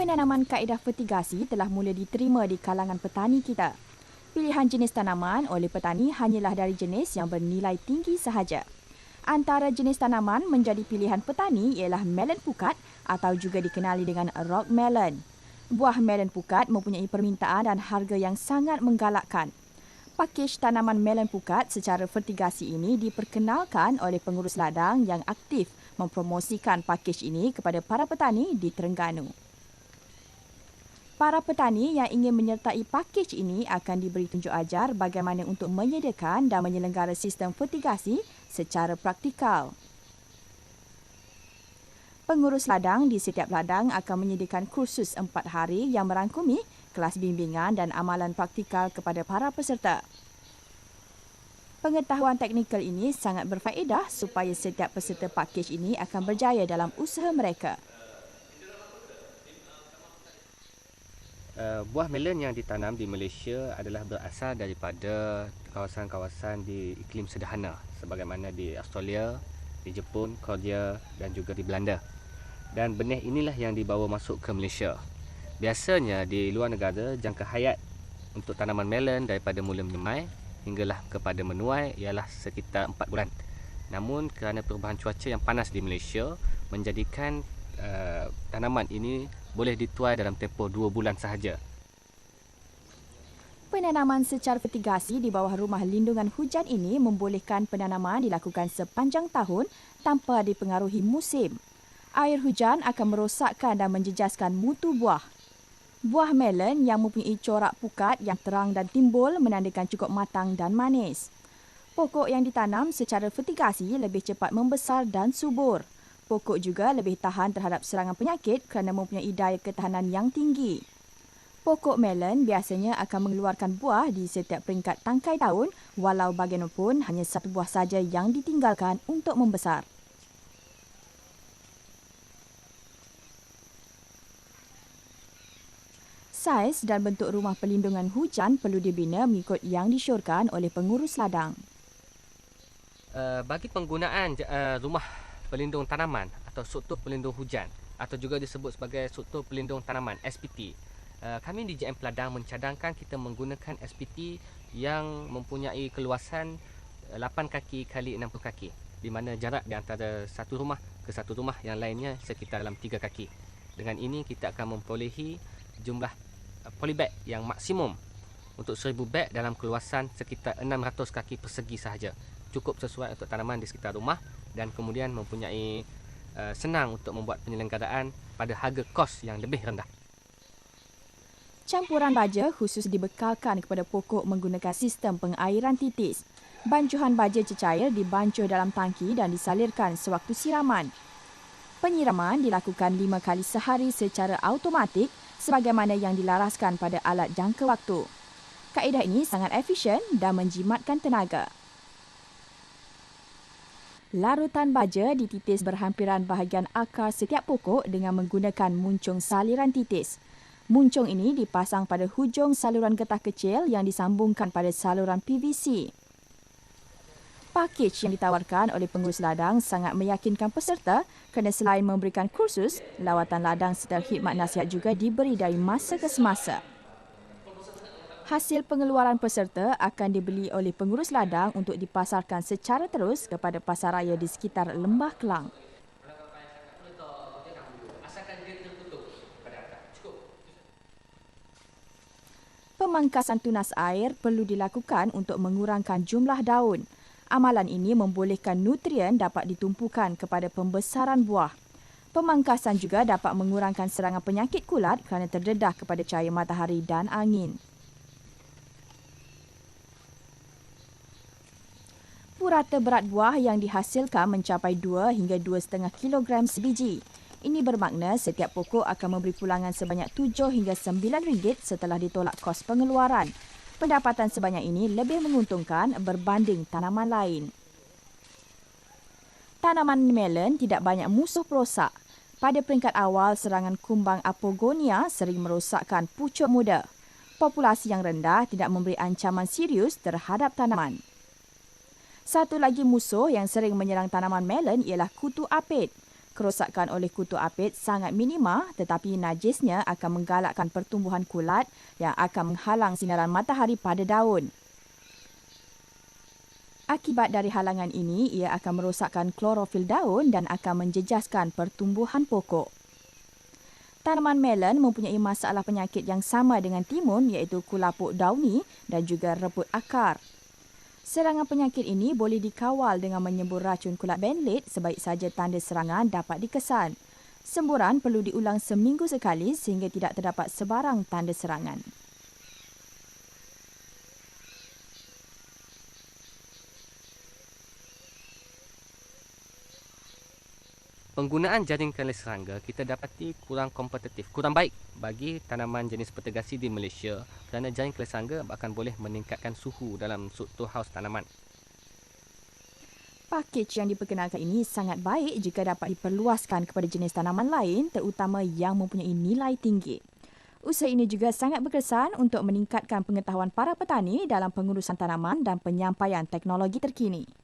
Penanaman kaedah fertigasi telah mula diterima di kalangan petani kita. Pilihan jenis tanaman oleh petani hanyalah dari jenis yang bernilai tinggi sahaja. Antara jenis tanaman menjadi pilihan petani ialah melon pukat atau juga dikenali dengan rock melon. Buah melon pukat mempunyai permintaan dan harga yang sangat menggalakkan. Pakej tanaman melon pukat secara fertigasi ini diperkenalkan oleh pengurus ladang yang aktif mempromosikan pakej ini kepada para petani di Terengganu. Para petani yang ingin menyertai pakej ini akan diberi tunjuk ajar bagaimana untuk menyediakan dan menyelenggara sistem fertigasi secara praktikal. Pengurus ladang di setiap ladang akan menyediakan kursus 4 hari yang merangkumi kelas bimbingan dan amalan praktikal kepada para peserta. Pengetahuan teknikal ini sangat berfaedah supaya setiap peserta pakej ini akan berjaya dalam usaha mereka. Buah melon yang ditanam di Malaysia adalah berasal daripada kawasan-kawasan di iklim sederhana sebagaimana di Australia, di Jepun, Korea dan juga di Belanda. Dan benih inilah yang dibawa masuk ke Malaysia. Biasanya di luar negara jangka hayat untuk tanaman melon daripada mula menyemai hinggalah kepada menuai ialah sekitar 4 bulan. Namun kerana perubahan cuaca yang panas di Malaysia menjadikan tanaman ini boleh dituai dalam tempoh 2 bulan sahaja. Penanaman secara fertigasi di bawah rumah lindungan hujan ini membolehkan penanaman dilakukan sepanjang tahun tanpa dipengaruhi musim. Air hujan akan merosakkan dan menjejaskan mutu buah. Buah melon yang mempunyai corak pukat yang terang dan timbul menandakan cukup matang dan manis. Pokok yang ditanam secara fertigasi lebih cepat membesar dan subur. Pokok juga lebih tahan terhadap serangan penyakit kerana mempunyai daya ketahanan yang tinggi. Pokok melon biasanya akan mengeluarkan buah di setiap peringkat tangkai tahun walau bagaimanapun hanya satu buah saja yang ditinggalkan untuk membesar. Saiz dan bentuk rumah perlindungan hujan perlu dibina mengikut yang disyorkan oleh pengurus ladang. Bagi penggunaan rumah pelindung tanaman atau struktur pelindung hujan atau juga disebut sebagai struktur pelindung tanaman SPT, kami di JM Peladang mencadangkan kita menggunakan SPT yang mempunyai keluasan 8 kaki kali 60 kaki, di mana jarak di antara satu rumah ke satu rumah yang lainnya sekitar dalam 3 kaki. Dengan ini kita akan memperolehi jumlah polybag yang maksimum untuk 1000 beg dalam keluasan sekitar 600 kaki persegi sahaja. Cukup sesuai untuk tanaman di sekitar rumah dan kemudian mempunyai senang untuk membuat penyelenggaraan pada harga kos yang lebih rendah. Campuran baja khusus dibekalkan kepada pokok menggunakan sistem pengairan titis. Bancuhan baja cecair dibancuh dalam tangki dan disalirkan sewaktu siraman. Penyiraman dilakukan 5 kali sehari secara automatik sebagaimana yang dilaraskan pada alat jangka waktu. Kaedah ini sangat efisien dan menjimatkan tenaga. Larutan baja dititis berhampiran bahagian akar setiap pokok dengan menggunakan muncung saliran titis. Muncung ini dipasang pada hujung saluran getah kecil yang disambungkan pada saluran PVC. Pakej yang ditawarkan oleh pengurus ladang sangat meyakinkan peserta kerana selain memberikan kursus, lawatan ladang serta khidmat nasihat juga diberi dari masa ke semasa. Hasil pengeluaran peserta akan dibeli oleh pengurus ladang untuk dipasarkan secara terus kepada pasaraya di sekitar Lembah Kelang. Pemangkasan tunas air perlu dilakukan untuk mengurangkan jumlah daun. Amalan ini membolehkan nutrien dapat ditumpukan kepada pembesaran buah. Pemangkasan juga dapat mengurangkan serangan penyakit kulat kerana terdedah kepada cahaya matahari dan angin. Purata berat buah yang dihasilkan mencapai 2 hingga 2,5 kilogram sebiji. Ini bermakna setiap pokok akan memberi pulangan sebanyak 7 hingga 9 ringgit setelah ditolak kos pengeluaran. Pendapatan sebanyak ini lebih menguntungkan berbanding tanaman lain. Tanaman melon tidak banyak musuh perosak. Pada peringkat awal, serangan kumbang apogonia sering merosakkan pucuk muda. Populasi yang rendah tidak memberi ancaman serius terhadap tanaman. Satu lagi musuh yang sering menyerang tanaman melon ialah kutu apit. Kerosakan oleh kutu apit sangat minima tetapi najisnya akan menggalakkan pertumbuhan kulat yang akan menghalang sinaran matahari pada daun. Akibat dari halangan ini, ia akan merosakkan klorofil daun dan akan menjejaskan pertumbuhan pokok. Tanaman melon mempunyai masalah penyakit yang sama dengan timun iaitu kulapuk dauni dan juga rebut akar. Serangan penyakit ini boleh dikawal dengan menyembur racun kulat benlit sebaik saja tanda serangan dapat dikesan. Semburan perlu diulang seminggu sekali sehingga tidak terdapat sebarang tanda serangan. Penggunaan jaring keles serangga kita dapati kurang kompetitif, kurang baik bagi tanaman jenis petegasi di Malaysia kerana jaring keles serangga akan boleh meningkatkan suhu dalam struktur haus tanaman. Pakej yang diperkenalkan ini sangat baik jika dapat diperluaskan kepada jenis tanaman lain terutama yang mempunyai nilai tinggi. Usaha ini juga sangat berkesan untuk meningkatkan pengetahuan para petani dalam pengurusan tanaman dan penyampaian teknologi terkini.